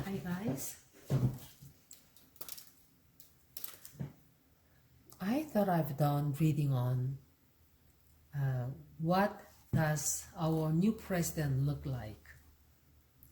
Hi guys. I thought I've done reading on what does our new president look like.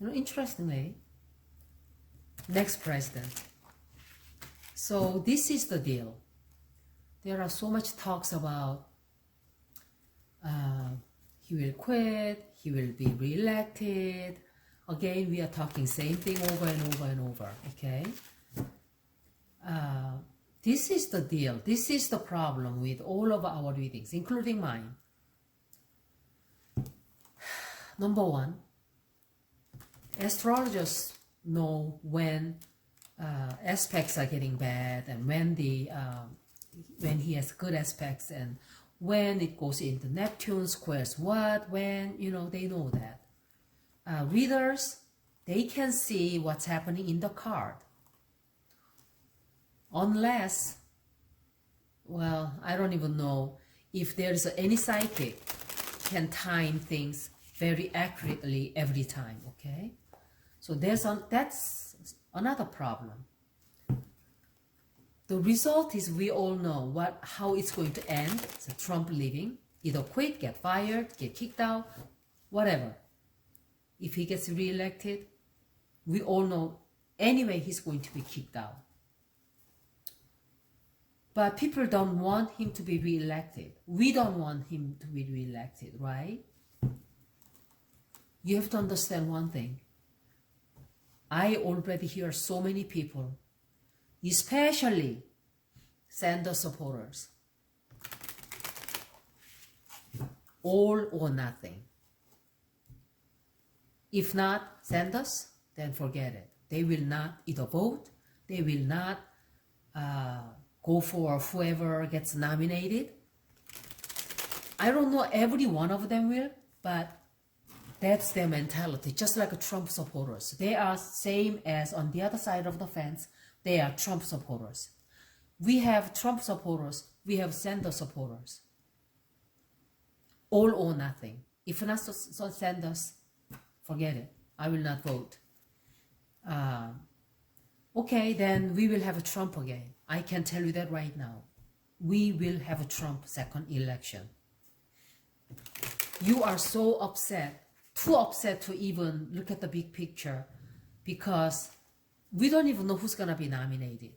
Interestingly, next president. So this is the deal. There are so much talks about he will quit, he will be re-elected. Again, we are talking same thing over and over and over, okay? This is the deal. This is the problem with all of our readings, including mine. Number one, astrologers know when aspects are getting bad and when he has good aspects and when it goes into Neptune squares what, when, they know that. Readers, they can see what's happening in the card. Unless, well, I don't even know if there's any psychic can time things very accurately every time, okay? So that's another problem. The result is we all know how it's going to end. It's a Trump leaving, either quit, get fired, get kicked out, whatever. If he gets re-elected, we all know anyway he's going to be kicked out. But people don't want him to be re-elected. We don't want him to be re-elected, right? You have to understand one thing. I already hear so many people, especially Sanders supporters, all or nothing. If not Sanders, then forget it. They will not either vote, they will not go for whoever gets nominated. I don't know every one of them will, but that's their mentality, just like Trump supporters. They are same as on the other side of the fence, they are Trump supporters. We have Trump supporters, we have Sanders supporters. All or nothing. If not Sanders, forget it. I will not vote. Okay, then we will have a Trump again. I can tell you that right now. We will have a Trump second election. You are so upset, too upset to even look at the big picture because we don't even know who's going to be nominated.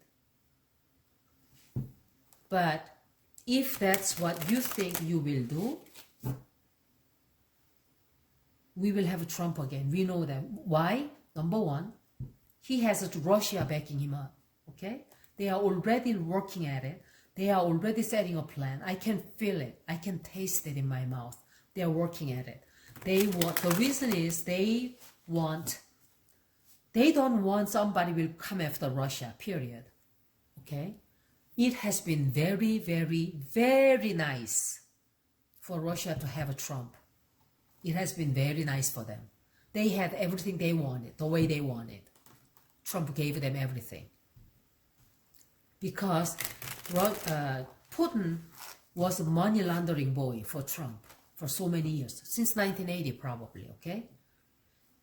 But if that's what you think you will do, we will have a Trump again. We know that. Why? Number one, he has Russia backing him up. Okay? They are already working at it. They are already setting a plan. I can feel it. I can taste it in my mouth. They are working at it. The reason is they don't want somebody will come after Russia, period. Okay? It has been very, very, very nice for Russia to have a Trump. It has been very nice for them. They had everything they wanted, the way they wanted. Trump gave them everything. Because Putin was a money laundering boy for Trump for so many years, since 1980 probably, okay?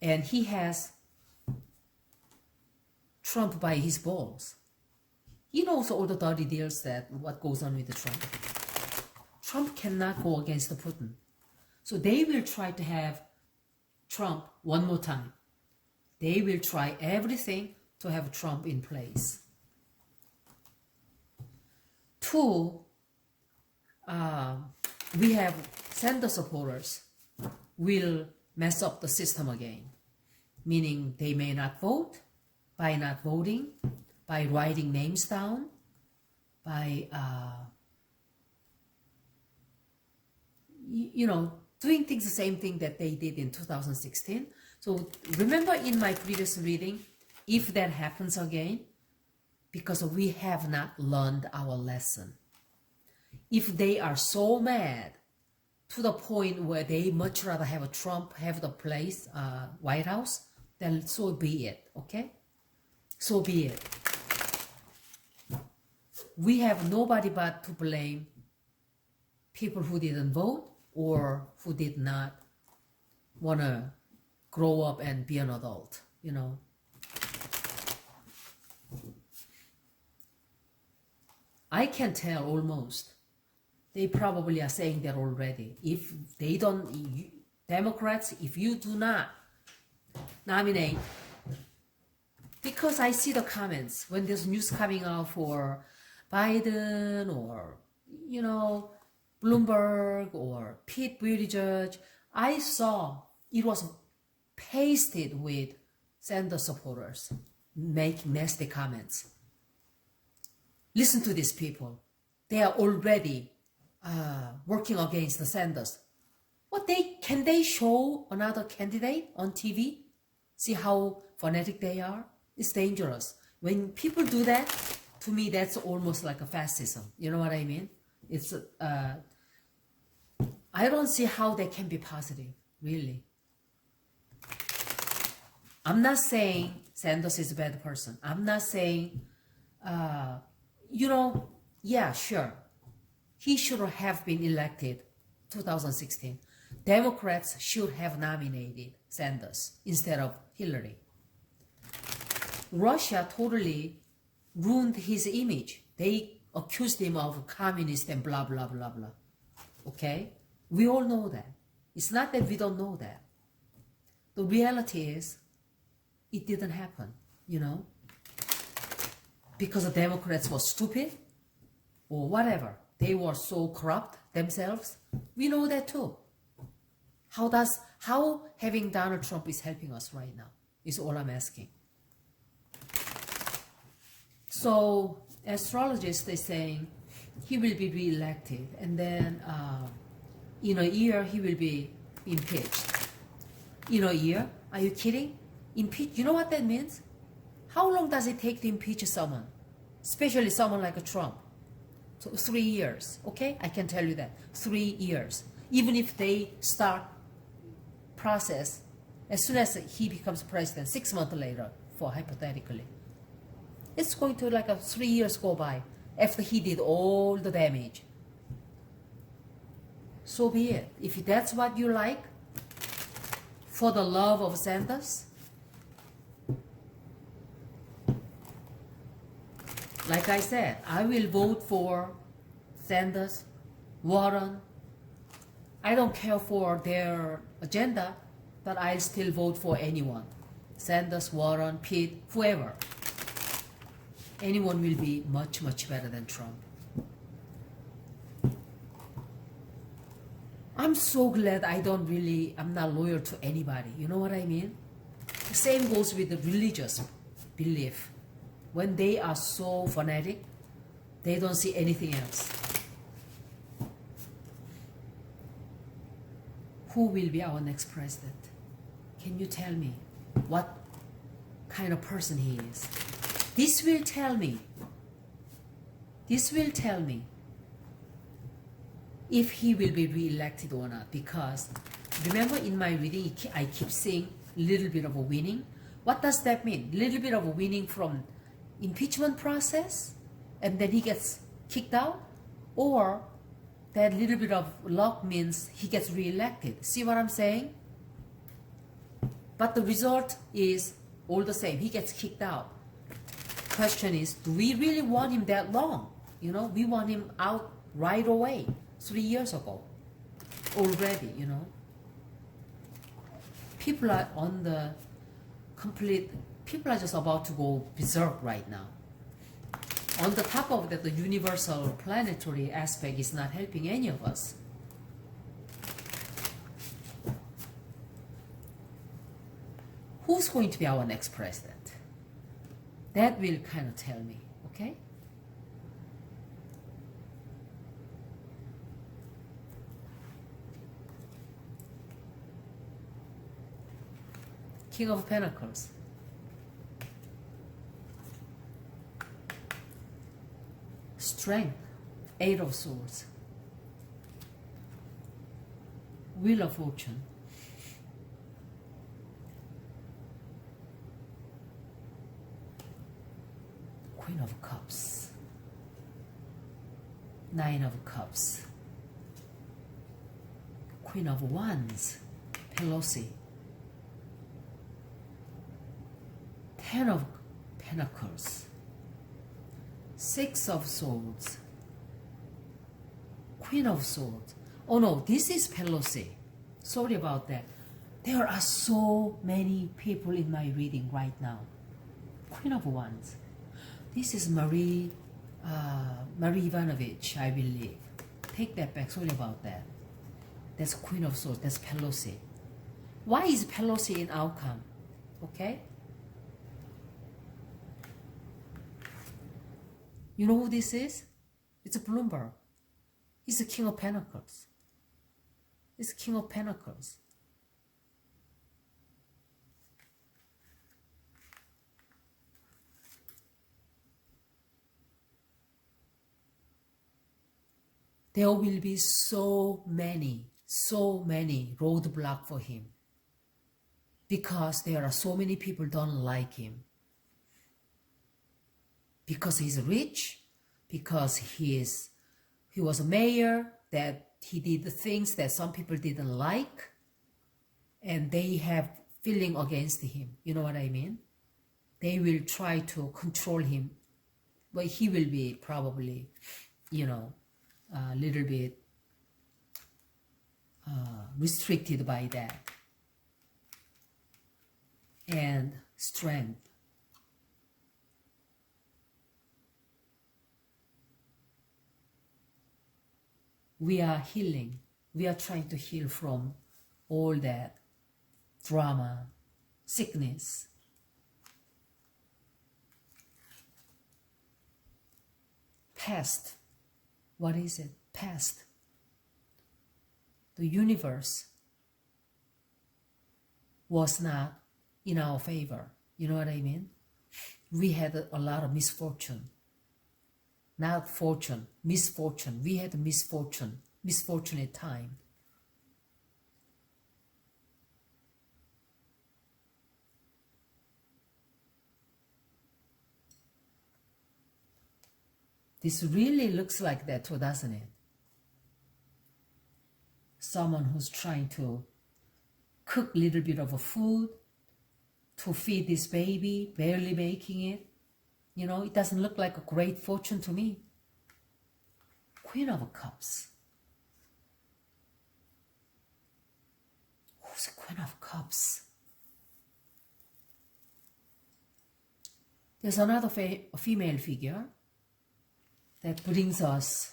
And he has Trump by his balls. He knows all the dirty deals that what goes on with the Trump. Trump cannot go against Putin. So they will try to have Trump one more time. They will try everything to have Trump in place. Two, we have Sanders supporters will mess up the system again. Meaning they may not vote, by not voting, by writing names down, by, doing things the same thing that they did in 2016. So remember in my previous reading, if that happens again, because we have not learned our lesson. If they are so mad to the point where they much rather have a Trump have the place, White House, then so be it, okay? So be it. We have nobody but to blame people who didn't vote or who did not want to grow up and be an adult, I can tell almost. They probably are saying that already. If they don't, Democrats, if you do not nominate, because I see the comments when there's news coming out for Biden or, you know, Bloomberg or Pete Buttigieg, I saw it was pasted with Sanders supporters making nasty comments. Listen to these people. They are already working against the Sanders. Can they show another candidate on TV? See how fanatic they are? It's dangerous. When people do that, to me, that's almost like a fascism. You know what I mean? It's I don't see how they can be positive, really. I'm not saying Sanders is a bad person. I'm not saying, you know, yeah, sure. He should have been elected 2016. Democrats should have nominated Sanders instead of Hillary. Russia totally ruined his image. They accused him of communist and blah, blah, blah, blah. Okay? We all know that. It's not that we don't know that. The reality is, it didn't happen, you know? Because the Democrats were stupid or whatever. They were so corrupt themselves. We know that too. How having Donald Trump is helping us right now is all I'm asking. So astrologists, they're saying he will be re-elected and then in a year he will be impeached. In a year? Are you kidding? Impeach? You know what that means? How long does it take to impeach someone? Especially someone like a Trump. So 3 years, okay? I can tell you that. 3 years. Even if they start process as soon as he becomes president, 6 months later, for hypothetically. It's going to like 3 years go by after he did all the damage. So be it. If that's what you like, for the love of Sanders, like I said, I will vote for Sanders, Warren. I don't care for their agenda, but I'll still vote for anyone. Sanders, Warren, Pete, whoever. Anyone will be much, much better than Trump. I'm so glad I'm not loyal to anybody. You know what I mean? The same goes with the religious belief. When they are so fanatic, they don't see anything else. Who will be our next president? Can you tell me what kind of person he is? This will tell me if he will be re-elected or not. Because remember in my reading, I keep saying a little bit of a winning. What does that mean? A little bit of a winning from impeachment process and then he gets kicked out? Or that little bit of luck means he gets re-elected? See what I'm saying? But the result is all the same. He gets kicked out. Question is, do we really want him that long? You know, we want him out right away. 3 years ago already, you know. People are just about to go berserk right now. On the top of that, the universal planetary aspect is not helping any of us. Who's going to be our next president? That will kind of tell me, okay? King of Pentacles. Strength. Eight of Swords. Wheel of Fortune. Queen of Cups. Nine of Cups. Queen of Wands. Pelosi. Ten of Pentacles. Six of Swords, Queen of Swords. Oh no, this is Pelosi. Sorry about that. There are so many people in my reading right now. Queen of Wands. This is Marie Ivanovich, I believe. Take that back. Sorry about that. That's Queen of Swords. That's Pelosi. Why is Pelosi in outcome? Okay? You know who this is? It's a Bloomberg. He's the King of Pentacles. He's the King of Pentacles. There will be so many roadblocks for him. Because there are so many people don't like him. Because he's rich, because he was a mayor, that he did the things that some people didn't like, and they have feeling against him. You know what I mean? They will try to control him, but he will be probably, you know, a little bit restricted by that. And strength. We are healing. We are trying to heal from all that drama, sickness. Past. What is it? Past. The universe was not in our favor. You know what I mean? We had a lot of misfortune. Not fortune, misfortune. We had misfortune, misfortunate time. This really looks like that too, doesn't it? Someone who's trying to cook a little bit of a food to feed this baby, barely making it. You know, it doesn't look like a great fortune to me. Queen of Cups. Who's Queen of Cups? There's another female figure that brings us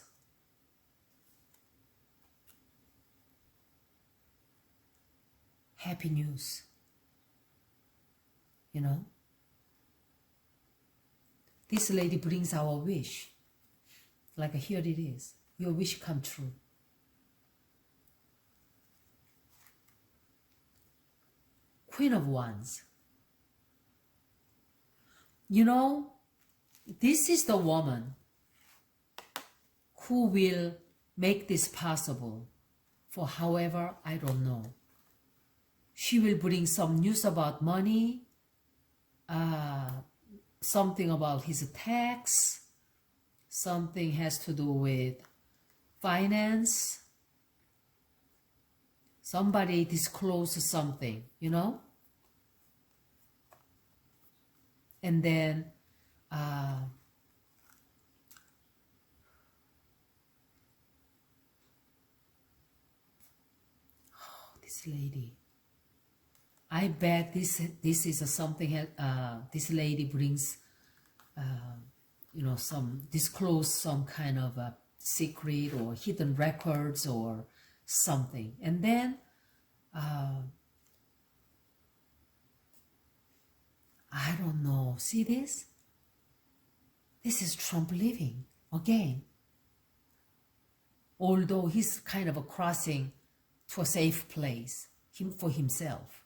happy news. You know? This lady brings our wish. Like, here it is. Your wish come true. Queen of Wands. You know, this is the woman who will make this possible for however, I don't know. She will bring some news about money, something about his tax, something has to do with finance. Somebody discloses something, you know? And then this lady, I bet this is something. This lady brings, you know, disclose some kind of a secret or hidden records or something, and then I don't know. See this? This is Trump living again. Although he's kind of crossing to a safe place for himself.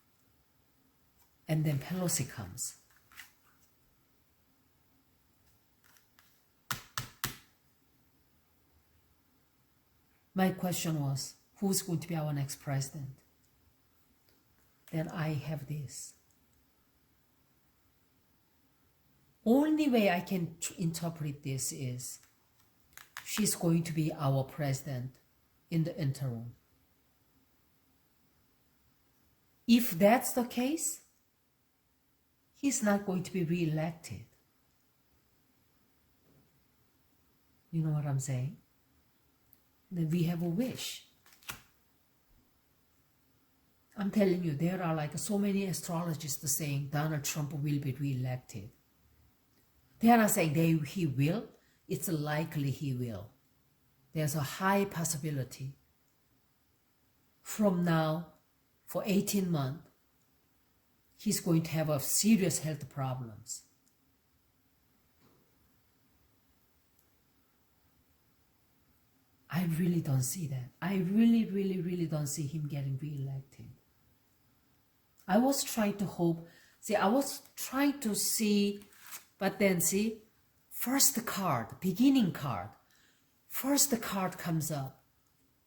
And then Pelosi comes. My question was, who's going to be our next president? Then I have this. Only way I can interpret this is she's going to be our president in the interim. If that's the case, he's not going to be re-elected. You know what I'm saying? Then we have a wish. I'm telling you, there are like so many astrologists saying Donald Trump will be re-elected. They are not saying he will. It's likely he will. There's a high possibility. From now, for 18 months, he's going to have serious health problems. I really don't see that. I really don't see him getting re-elected. I was trying to hope, I was trying to see, but then see, first card, beginning card, first card comes up,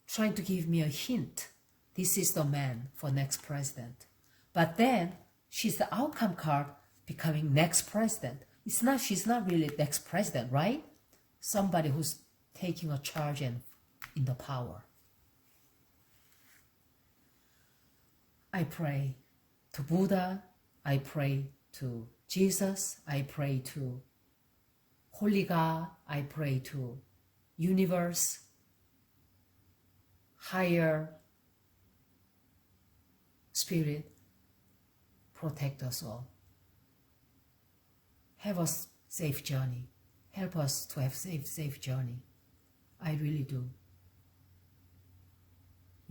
trying to give me a hint. This is the man for next president. But then, she's the outcome card becoming next president. She's not really next president, right? Somebody who's taking a charge and in the power. I pray to Buddha, I pray to Jesus, I pray to Holy God, I pray to universe, higher spirit, protect us all. Have a safe journey. Help us to have safe journey. I really do.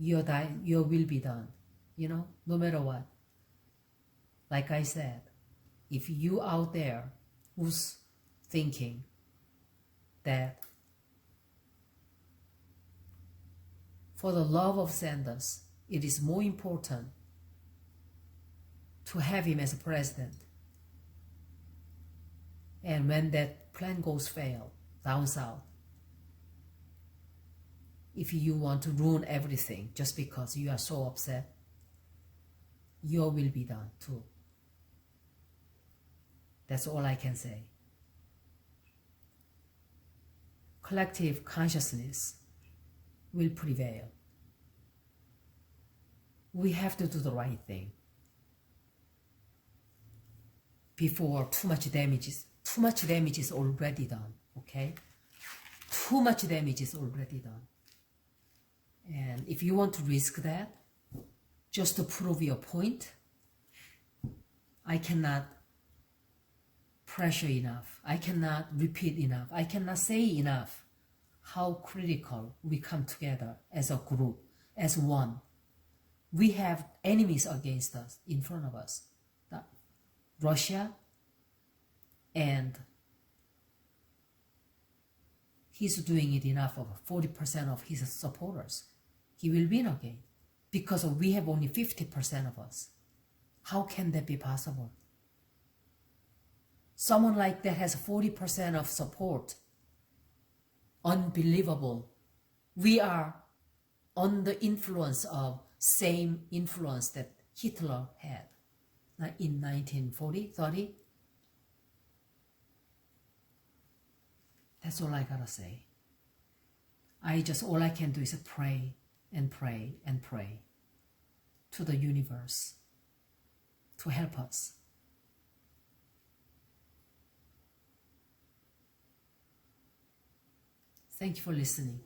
Your will be done. No matter what. Like I said, if you out there who's thinking that for the love of Sanders, it is more important to have him as a president. And when that plan goes down south, if you want to ruin everything just because you are so upset, your will be done too. That's all I can say. Collective consciousness will prevail. We have to do the right thing before too much damage is already done, okay? Too much damage is already done. And if you want to risk that, just to prove your point, I cannot pressure enough. I cannot repeat enough. I cannot say enough how critical we come together as a group, as one. We have enemies against us, in front of us. Russia, and he's doing it enough of 40% of his supporters. He will win again because we have only 50% of us. How can that be possible? Someone like that has 40% of support. Unbelievable. We are under the influence of same influence that Hitler had in 1940, 30. That's all I gotta say. All I can do is pray and pray and pray to the universe to help us. Thank you for listening.